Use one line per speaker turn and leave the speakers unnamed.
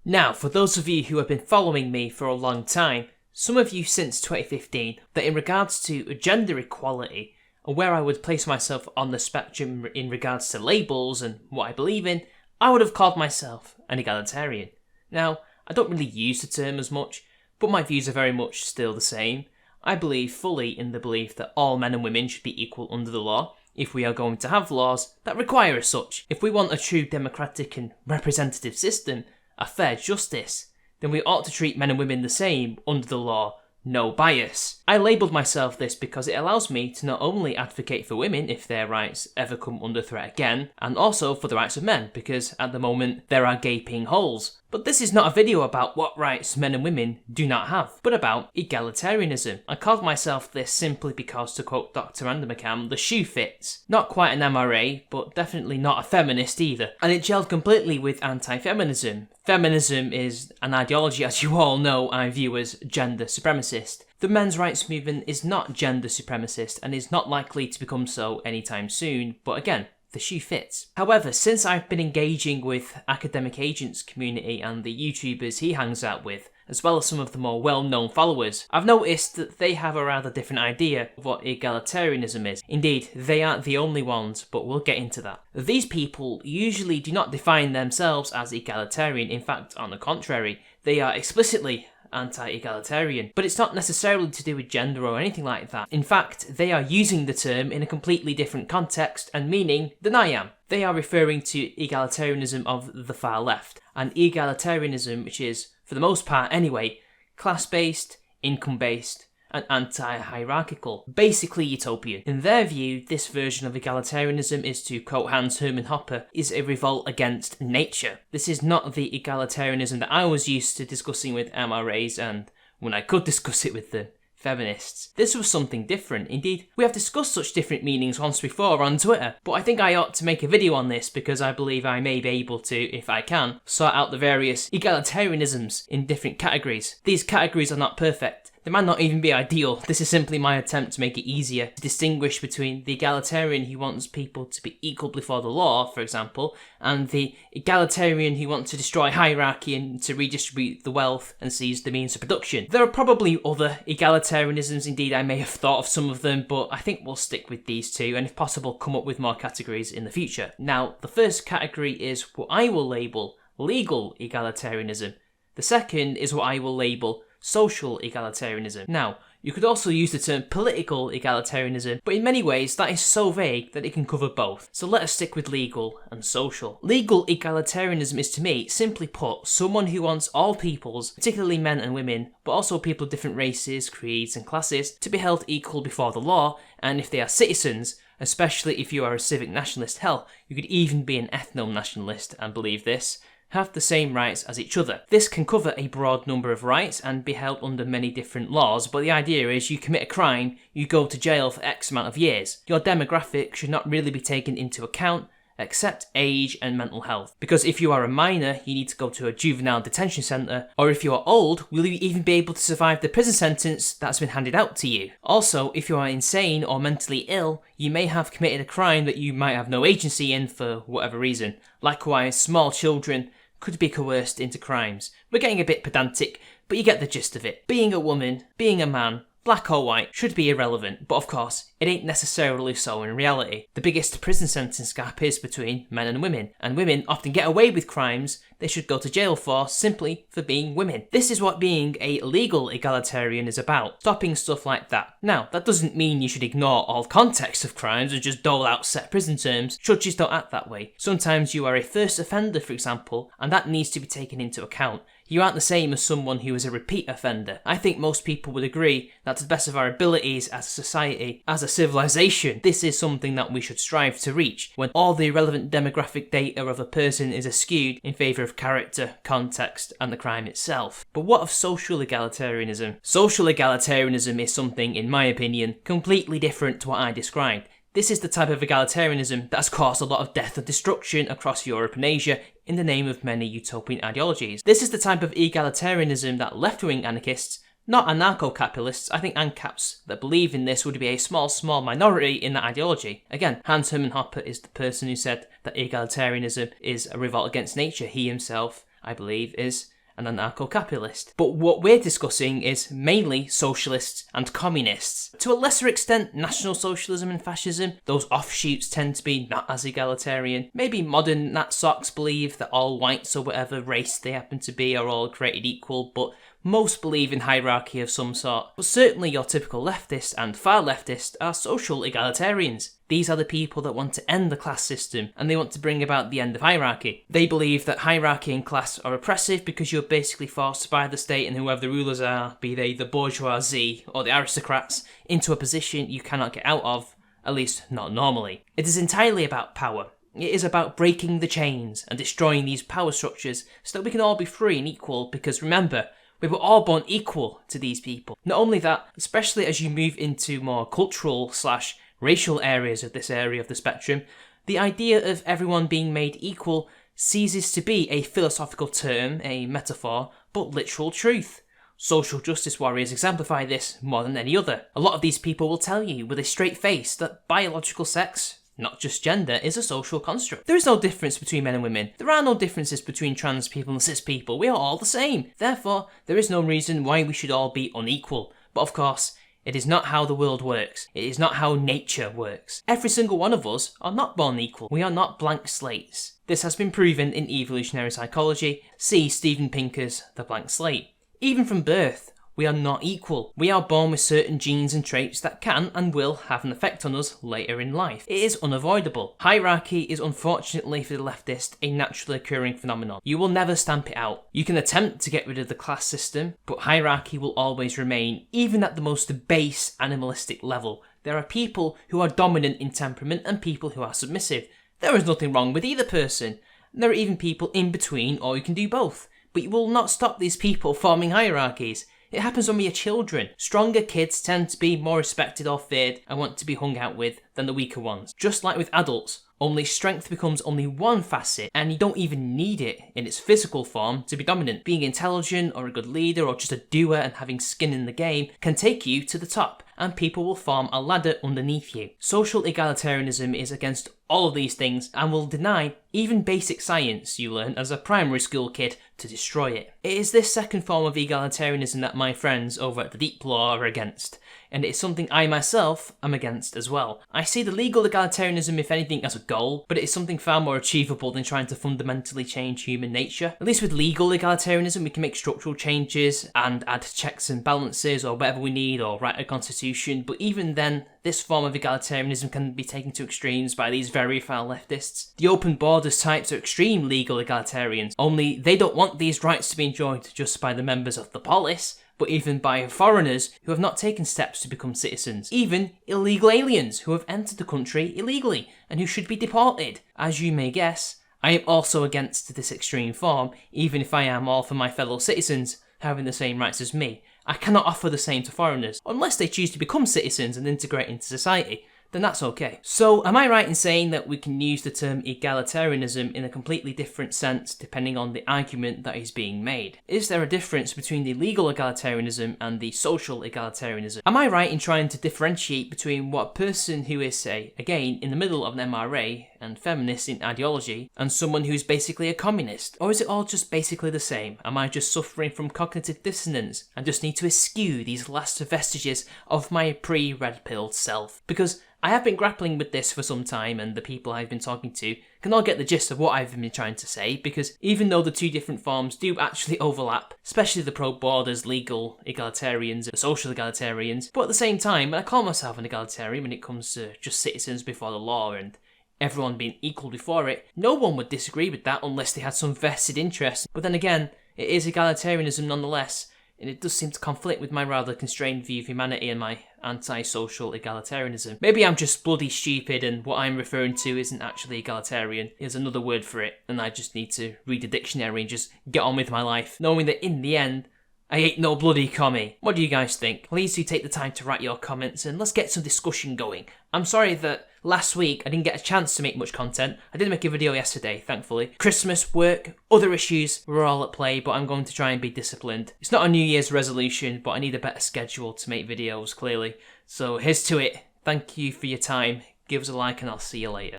Now, for those of you who have been following me for a long time, some of you since 2015, that in regards to gender equality, and where I would place myself on the spectrum in regards to labels and what I believe in, I would have called myself an egalitarian. Now, I don't really use the term as much, but my views are very much still the same. I believe fully in the belief that all men and women should be equal under the law, if we are going to have laws that require as such. If we want a true democratic and representative system, a fair justice, then we ought to treat men and women the same under the law, no bias. I labelled myself this because it allows me to not only advocate for women if their rights ever come under threat again, and also for the rights of men, because at the moment there are gaping holes. But this is not a video about what rights men and women do not have, but about egalitarianism. I called myself this simply because, to quote Dr. Andemacam, the shoe fits. Not quite an MRA, but definitely not a feminist either. And it gelled completely with anti-feminism. Feminism is an ideology, as you all know, I view as gender supremacist. The men's rights movement is not gender supremacist and is not likely to become so anytime soon, but again, the shoe fits. However, since I've been engaging with Academic Agent's community and the YouTubers he hangs out with, as well as some of the more well-known followers, I've noticed that they have a rather different idea of what egalitarianism is. Indeed, they aren't the only ones, but we'll get into that. These people usually do not define themselves as egalitarian. In fact, on the contrary, they are explicitly anti-egalitarian, but it's not necessarily to do with gender or anything like that. In fact, they are using the term in a completely different context and meaning than I am. They are referring to egalitarianism of the far left, and egalitarianism which is, for the most part anyway, class-based, income-based, and anti-hierarchical, basically utopian. In their view, this version of egalitarianism is, to quote Hans-Hermann Hoppe, is a revolt against nature. This is not the egalitarianism that I was used to discussing with MRAs and, when I could discuss it with the feminists. This was something different. Indeed, we have discussed such different meanings once before on Twitter, but I think I ought to make a video on this because I believe I may be able to, if I can, sort out the various egalitarianisms in different categories. These categories are not perfect. They might not even be ideal. This is simply my attempt to make it easier to distinguish between the egalitarian who wants people to be equal before the law, for example, and the egalitarian who wants to destroy hierarchy and to redistribute the wealth and seize the means of production. There are probably other egalitarianisms, indeed I may have thought of some of them, but I think we'll stick with these two and if possible come up with more categories in the future. Now, the first category is what I will label legal egalitarianism. The second is what I will label social egalitarianism. Now, you could also use the term political egalitarianism, but in many ways that is so vague that it can cover both. So let us stick with legal and social. Legal egalitarianism is, to me, simply put, someone who wants all peoples, particularly men and women, but also people of different races, creeds and classes, to be held equal before the law, and if they are citizens, especially if you are a civic nationalist, hell, you could even be an ethno-nationalist and believe this, have the same rights as each other. This can cover a broad number of rights and be held under many different laws, but the idea is you commit a crime, you go to jail for X amount of years. Your demographic should not really be taken into account, except age and mental health. Because if you are a minor, you need to go to a juvenile detention centre, or if you are old, will you even be able to survive the prison sentence that's been handed out to you? Also, if you are insane or mentally ill, you may have committed a crime that you might have no agency in for whatever reason. Likewise, small children could be coerced into crimes. We're getting a bit pedantic, but you get the gist of it. Being a woman, being a man, black or white, should be irrelevant, but of course, it ain't necessarily so in reality. The biggest prison sentence gap is between men and women often get away with crimes they should go to jail for simply for being women. This is what being a legal egalitarian is about, stopping stuff like that. Now, that doesn't mean you should ignore all context of crimes and just dole out set prison terms. Judges don't act that way. Sometimes you are a first offender, for example, and that needs to be taken into account. You aren't the same as someone who is a repeat offender. I think most people would agree that to the best of our abilities as a society, as a civilization, this is something that we should strive to reach, when all the relevant demographic data of a person is skewed in favour of character, context, and the crime itself. But what of social egalitarianism? Social egalitarianism is something, in my opinion, completely different to what I described. This is the type of egalitarianism that has caused a lot of death and destruction across Europe and Asia in the name of many utopian ideologies. This is the type of egalitarianism that left-wing anarchists, not anarcho-capitalists, I think ANCAPs that believe in this would be a small minority in that ideology. Again, Hans-Hermann Hoppe is the person who said that egalitarianism is a revolt against nature. He himself, I believe, is and anarcho-capitalist. But what we're discussing is mainly socialists and communists. To a lesser extent, National Socialism and Fascism. Those offshoots tend to be not as egalitarian. Maybe modern Natsocs believe that all whites or whatever race they happen to be are all created equal, but most believe in hierarchy of some sort. But certainly your typical leftist and far leftist are social egalitarians. These are the people that want to end the class system, and they want to bring about the end of hierarchy. They believe that hierarchy and class are oppressive because you're basically forced by the state and whoever the rulers are, be they the bourgeoisie or the aristocrats, into a position you cannot get out of, at least not normally. It is entirely about power. It is about breaking the chains and destroying these power structures so that we can all be free and equal, because remember, we were all born equal to these people. Not only that, especially as you move into more cultural / racial areas of this area of the spectrum, the idea of everyone being made equal ceases to be a philosophical term, a metaphor, but literal truth. Social justice warriors exemplify this more than any other. A lot of these people will tell you with a straight face that biological sex, not just gender, is a social construct. There is no difference between men and women. There are no differences between trans people and cis people. We are all the same. Therefore, there is no reason why we should all be unequal. But of course, it is not how the world works. It is not how nature works. Every single one of us are not born equal. We are not blank slates. This has been proven in evolutionary psychology. See Steven Pinker's The Blank Slate. Even from birth, we are not equal. We are born with certain genes and traits that can and will have an effect on us later in life. It is unavoidable. Hierarchy is unfortunately for the leftist a naturally occurring phenomenon. You will never stamp it out. You can attempt to get rid of the class system, but hierarchy will always remain, even at the most base animalistic level. There are people who are dominant in temperament and people who are submissive. There is nothing wrong with either person. There are even people in between, or you can do both. But you will not stop these people forming hierarchies. It happens when we are children. Stronger kids tend to be more respected or feared and want to be hung out with than the weaker ones. Just like with adults, only strength becomes only one facet, and you don't even need it in its physical form to be dominant. Being intelligent or a good leader or just a doer and having skin in the game can take you to the top, and people will form a ladder underneath you. Social egalitarianism is against all of these things and will deny even basic science you learn as a primary school kid to destroy it. It is this second form of egalitarianism that my friends over at the Deep Law are against, and it is something I myself am against as well. I see the legal egalitarianism, if anything, as a goal, but it is something far more achievable than trying to fundamentally change human nature. At least with legal egalitarianism, we can make structural changes and add checks and balances or whatever we need, or write a constitution, but even then, this form of egalitarianism can be taken to extremes by these very foul leftists. The open borders types are extreme legal egalitarians, only they don't want these rights to be enjoyed just by the members of the polis, but even by foreigners who have not taken steps to become citizens. Even illegal aliens who have entered the country illegally and who should be deported. As you may guess, I am also against this extreme form, even if I am all for my fellow citizens having the same rights as me. I cannot offer the same to foreigners, unless they choose to become citizens and integrate into society. Then that's okay. So am I right in saying that we can use the term egalitarianism in a completely different sense depending on the argument that is being made? Is there a difference between the legal egalitarianism and the social egalitarianism? Am I right in trying to differentiate between what a person who is, say, again, in the middle of an MRA and feminist in ideology, and someone who's basically a communist? Or is it all just basically the same? Am I just suffering from cognitive dissonance and just need to eschew these last vestiges of my pre-red-pilled self? Because I have been grappling with this for some time, and the people I've been talking to can all get the gist of what I've been trying to say, because even though the two different forms do actually overlap, especially the pro-borders legal egalitarians and the social egalitarians, but at the same time, I call myself an egalitarian when it comes to just citizens before the law and everyone being equal before it. No one would disagree with that unless they had some vested interest, but then again, it is egalitarianism nonetheless, and it does seem to conflict with my rather constrained view of humanity and my anti-social egalitarianism. Maybe I'm just bloody stupid and what I'm referring to isn't actually egalitarian. There's another word for it, and I just need to read a dictionary and just get on with my life, knowing that in the end, I ain't no bloody commie. What do you guys think? Please do take the time to write your comments and let's get some discussion going. I'm sorry that last week I didn't get a chance to make much content. I did make a video yesterday, thankfully. Christmas, work, other issues were all at play, but I'm going to try and be disciplined. It's not a New Year's resolution, but I need a better schedule to make videos, clearly. So here's to it. Thank you for your time. Give us a like and I'll see you later.